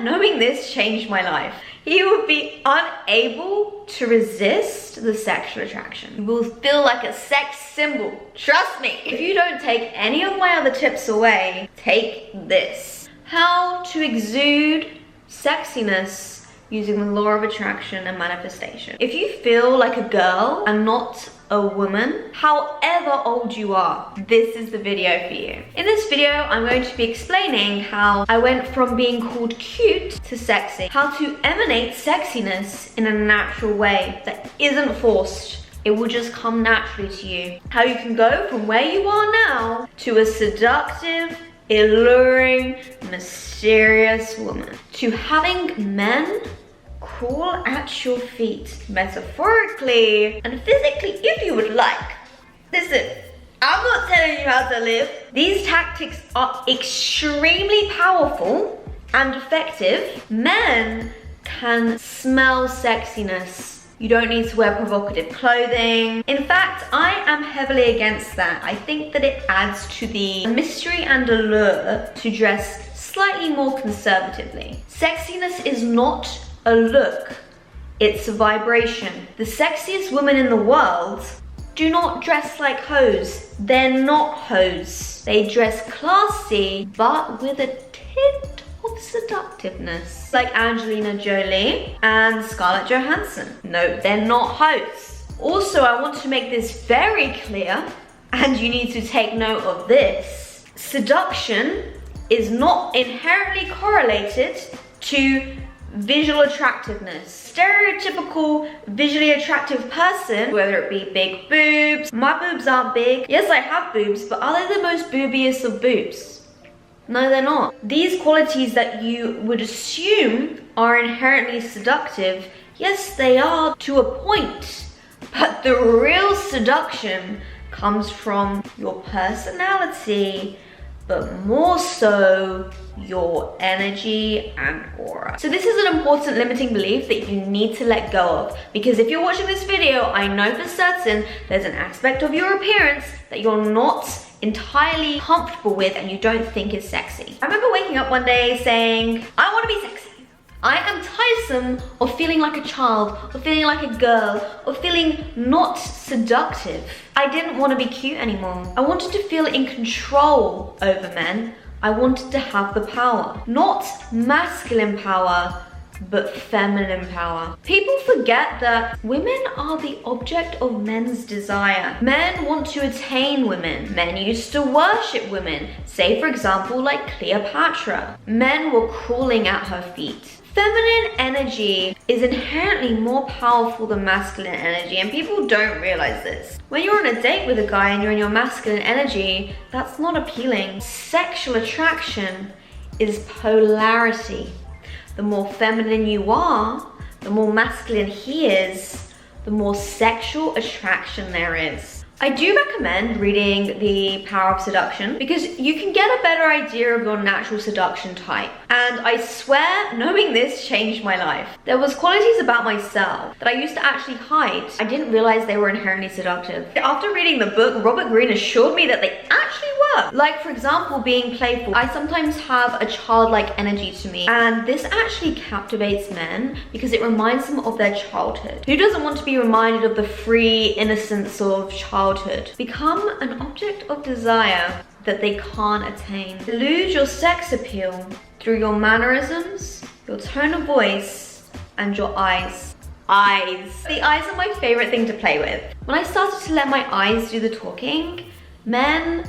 Knowing this changed my life. He would be unable to resist the sexual attraction. You will feel like a sex symbol. Trust me. If you don't take any of my other tips away, take this. How to exude sexiness using the law of attraction and manifestation. If you feel like a girl and not a woman, however old you are, this is the video for you. In this video, I'm going to be explaining how I went from being called cute to sexy, how to emanate sexiness in a natural way that isn't forced. It will just come naturally to you. How you can go from where you are now to a seductive, alluring, mysterious woman, to having men crawl at your feet, metaphorically and physically if you would like. Listen, I'm not telling you how to live. These tactics are extremely powerful and effective. Men can smell sexiness. You don't need to wear provocative clothing. In fact, I am heavily against that. I think that it adds to the mystery and allure to dress slightly more conservatively. Sexiness is not a look, it's a vibration. The sexiest women in the world do not dress like hoes. They're not hoes. They dress classy, but with a tint of seductiveness. Like Angelina Jolie and Scarlett Johansson. No, they're not hoes. Also, I want to make this very clear, and you need to take note of this. Seduction is not inherently correlated to visual attractiveness. Stereotypical visually attractive person, whether it be big boobs. My boobs aren't big. Yes, I have boobs, but are they the most boobiest of boobs? No, they're not. These qualities that you would assume are inherently seductive, yes, they are to a point. But the real seduction comes from your personality, but more so your energy and aura. So this is an important limiting belief that you need to let go of, because if you're watching this video, I know for certain there's an aspect of your appearance that you're not entirely comfortable with and you don't think is sexy. I remember waking up one day saying, I want to be sexy. I am tiresome of feeling like a child, or feeling like a girl, or feeling not seductive. I didn't want to be cute anymore. I wanted to feel in control over men. I wanted to have the power. Not masculine power, but feminine power. People forget that women are the object of men's desire. Men want to attain women. Men used to worship women. Say, for example, like Cleopatra. Men were crawling at her feet. Feminine energy is inherently more powerful than masculine energy, and people don't realize this. When you're on a date with a guy and you're in your masculine energy, that's not appealing. Sexual attraction is polarity. The more feminine you are, the more masculine he is, the more sexual attraction there is. I do recommend reading The Power of Seduction because you can get a better idea of your natural seduction type. And I swear, knowing this changed my life. There was qualities about myself that I used to actually hide. I didn't realize they were inherently seductive. After reading the book, Robert Greene assured me that they actually were. Like, for example, being playful. I sometimes have a childlike energy to me, and this actually captivates men because it reminds them of their childhood. Who doesn't want to be reminded of the free innocence of childhood? Become an object of desire that they can't attain. Delude your sex appeal through your mannerisms, your tone of voice, and your eyes. Eyes. The eyes are my favorite thing to play with. When I started to let my eyes do the talking, men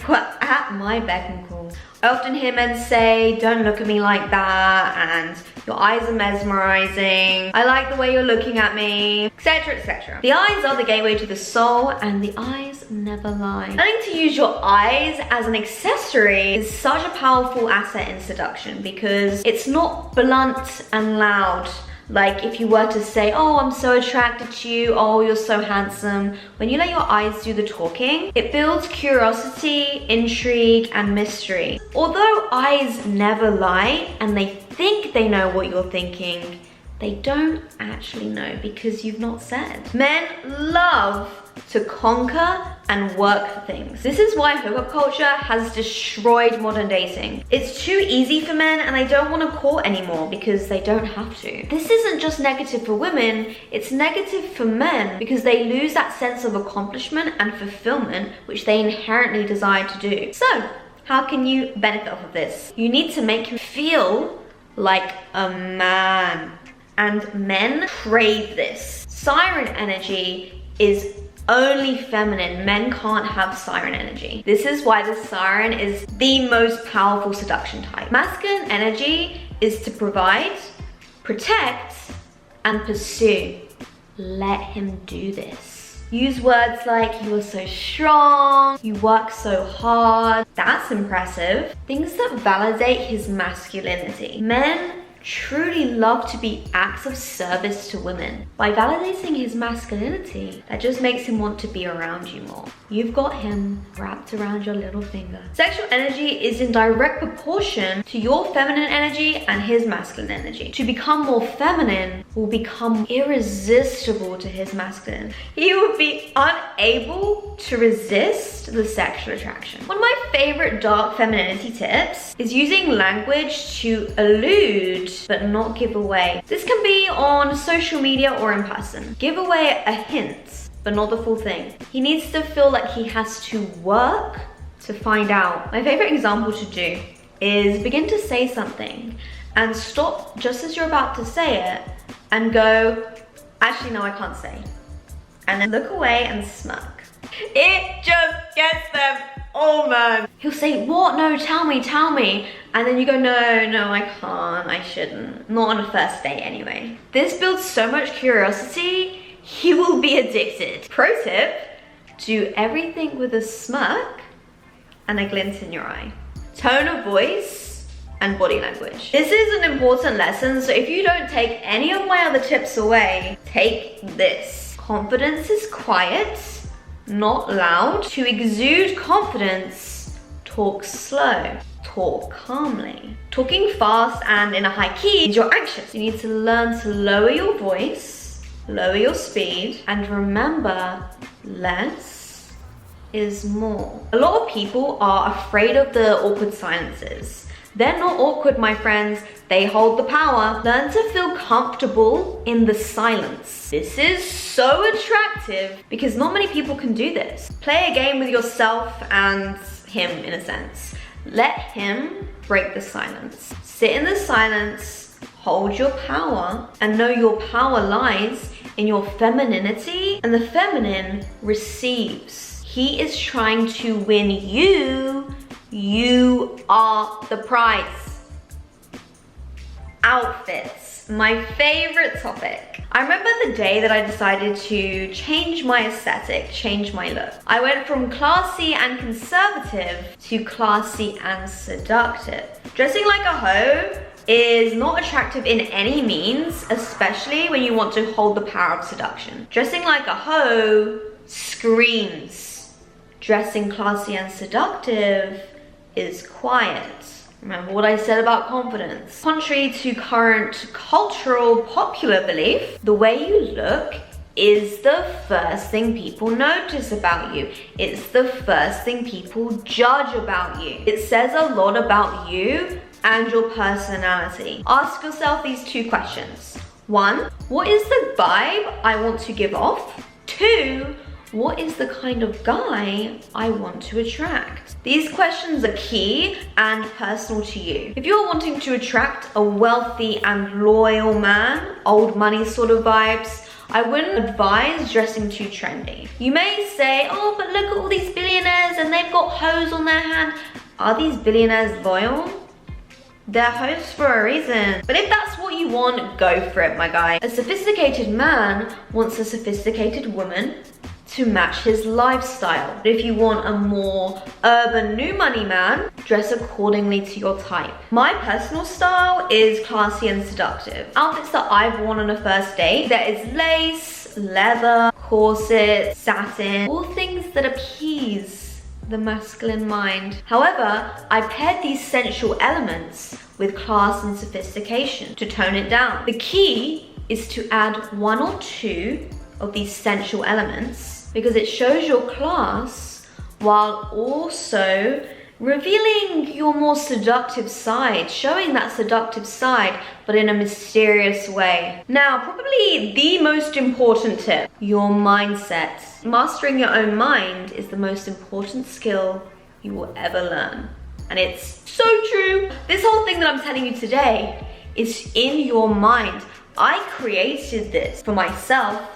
were at my beck and call. I often hear men say, don't look at me like that, and your eyes are mesmerizing, I like the way you're looking at me, etc, etc. The eyes are the gateway to the soul, and the eyes never lie. Learning to use your eyes as an accessory is such a powerful asset in seduction because it's not blunt and loud. Like if you were to say, oh, I'm so attracted to you, oh, you're so handsome. When you let your eyes do the talking, it builds curiosity, intrigue, and mystery. Although eyes never lie and they think they know what you're thinking, they don't actually know because you've not said. Men love to conquer and work for things. This is why hookup culture has destroyed modern dating. It's too easy for men and they don't want to court anymore because they don't have to. This isn't just negative for women, it's negative for men because they lose that sense of accomplishment and fulfillment which they inherently desire to do. So, how can you benefit off of this? You need to make him feel like a man. And men crave this. Siren energy is only feminine. Men can't have siren energy. This is why the siren is the most powerful seduction type. Masculine energy is to provide, protect, and pursue. Let him do this. Use words like, you are so strong, you work so hard. That's impressive. Things that validate his masculinity. Men truly love to be acts of service to women. By validating his masculinity, that just makes him want to be around you more. You've got him wrapped around your little finger. Sexual energy is in direct proportion to your feminine energy and his masculine energy. To become more feminine will become irresistible to his masculine. He will be unable to resist the sexual attraction. One of my favorite dark femininity tips is using language to allude but not give away. This can be on social media or in person. Give away a hint, but not the full thing. He needs to feel like he has to work to find out. My favorite example to do is begin to say something and stop just as you're about to say it and go, actually no, I can't say. And then look away and smirk. It just gets them. Oh man. He'll say, what? No, tell me. And then you go, no, I can't, I shouldn't. Not on a first date anyway. This builds so much curiosity, he will be addicted. Pro tip, do everything with a smirk and a glint in your eye. Tone of voice and body language. This is an important lesson, so if you don't take any of my other tips away, take this. Confidence is quiet, not loud. To exude confidence, talk slow, talk calmly. Talking fast and in a high key means you're anxious. You need to learn to lower your voice, lower your speed, and remember, less is more. A lot of people are afraid of the awkward silences. They're not awkward, my friends. They hold the power. Learn to feel comfortable in the silence. This is so attractive because not many people can do this. Play a game with yourself and him in a sense. Let him break the silence. Sit in the silence, hold your power, and know your power lies in your femininity, and the feminine receives. He is trying to win you. You are the prize. Outfits, my favorite topic. I remember the day that I decided to change my aesthetic, change my look. I went from classy and conservative to classy and seductive. Dressing like a hoe is not attractive in any means, especially when you want to hold the power of seduction. Dressing like a hoe screams. Dressing classy and seductive is quiet. Remember what I said about confidence. Contrary to current cultural popular belief, the way you look is the first thing people notice about you. It's the first thing people judge about you. It says a lot about you and your personality. Ask yourself these two questions. 1, what is the vibe I want to give off? 2, what is the kind of guy I want to attract? These questions are key and personal to you. If you're wanting to attract a wealthy and loyal man, old money sort of vibes, I wouldn't advise dressing too trendy. You may say, oh, but look at all these billionaires and they've got hoes on their hand. Are these billionaires loyal? They're hoes for a reason. But if that's what you want, go for it, my guy. A sophisticated man wants a sophisticated woman to match his lifestyle. But if you want a more urban new money man, dress accordingly to your type. My personal style is classy and seductive. Outfits that I've worn on a first date, there is lace, leather, corset, satin, all things that appease the masculine mind. However, I paired these sensual elements with class and sophistication to tone it down. The key is to add 1 or 2 of these sensual elements because it shows your class while also revealing your more seductive side, showing that seductive side, but in a mysterious way. Now, probably the most important tip, your mindset. Mastering your own mind is the most important skill you will ever learn. And it's so true. This whole thing that I'm telling you today is in your mind. I created this for myself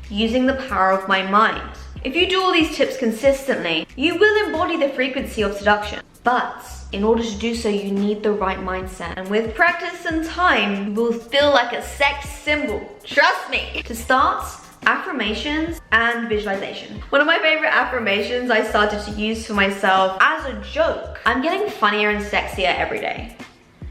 using the power of my mind. If you do all these tips consistently, you will embody the frequency of seduction. But in order to do so, you need the right mindset. And with practice and time, you will feel like a sex symbol. Trust me. To start, affirmations and visualization. One of my favorite affirmations I started to use for myself as a joke. I'm getting funnier and sexier every day.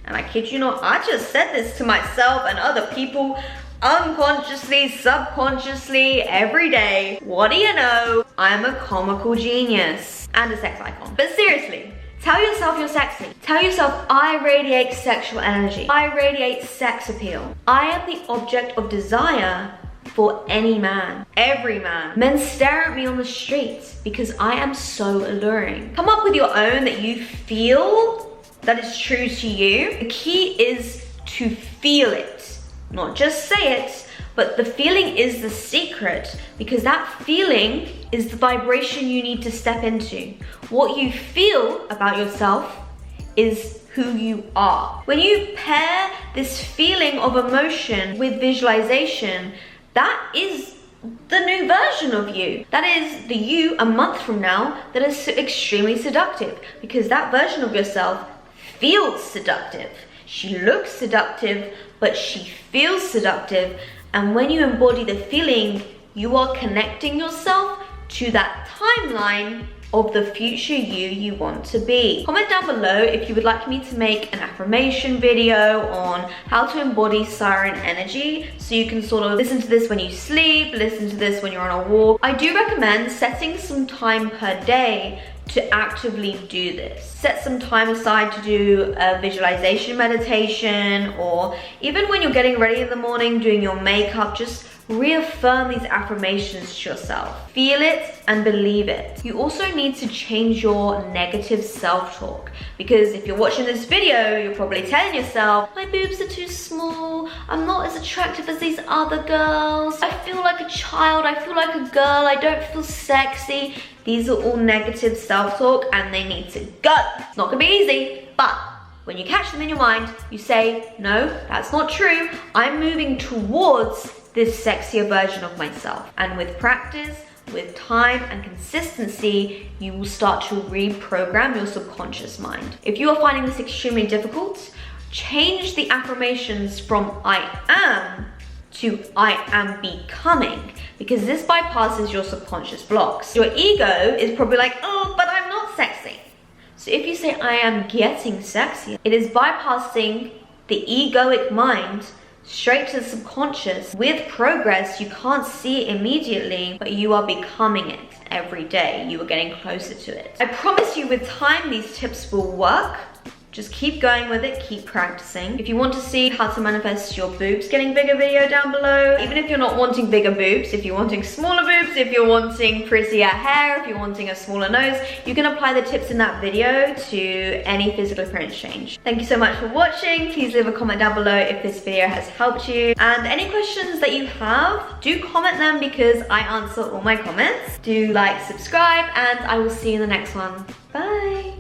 And I kid you not, I just said this to myself and other people unconsciously, subconsciously, every day. What do you know? I'm a comical genius and a sex icon. But seriously, tell yourself you're sexy. Tell yourself, I radiate sexual energy. I radiate sex appeal. I am the object of desire for any man, every man. Men stare at me on the streets because I am so alluring. Come up with your own that you feel that is true to you. The key is to feel it. Not just say it, but the feeling is the secret, because that feeling is the vibration you need to step into. What you feel about yourself is who you are. When you pair this feeling of emotion with visualization, that is the new version of you. That is the you a month from now that is extremely seductive, because that version of yourself feels seductive. She looks seductive, but she feels seductive. And when you embody the feeling, you are connecting yourself to that timeline of the future you want to be. Comment down below if you would like me to make an affirmation video on how to embody siren energy, so you can sort of listen to this when you sleep, listen to this when you're on a walk. I do recommend setting some time per day to actively do this. Set some time aside to do a visualization meditation, or even when you're getting ready in the morning, doing your makeup, just reaffirm these affirmations to yourself. Feel it and believe it. You also need to change your negative self-talk, because if you're watching this video, you're probably telling yourself, my boobs are too small, I'm not as attractive as these other girls, I feel like a child, I feel like a girl, I don't feel sexy. These are all negative self-talk and they need to go. It's not gonna be easy, but when you catch them in your mind, you say, no, that's not true. I'm moving towards this sexier version of myself. And with practice, with time and consistency, you will start to reprogram your subconscious mind. If you are finding this extremely difficult, change the affirmations from I am to I am becoming, because this bypasses your subconscious blocks. Your ego is probably like, oh, but I'm not sexy. So if you say I am getting sexy, it is bypassing the egoic mind straight to the subconscious. With progress, you can't see it immediately, but you are becoming it every day. You are getting closer to it. I promise you, with time, these tips will work. Just keep going with it, keep practicing. If you want to see how to manifest your boobs getting bigger video down below. Even if you're not wanting bigger boobs, if you're wanting smaller boobs, if you're wanting prettier hair, if you're wanting a smaller nose, you can apply the tips in that video to any physical appearance change. Thank you so much for watching. Please leave a comment down below if this video has helped you. And any questions that you have, do comment them, because I answer all my comments. Do like, subscribe, and I will see you in the next one. Bye.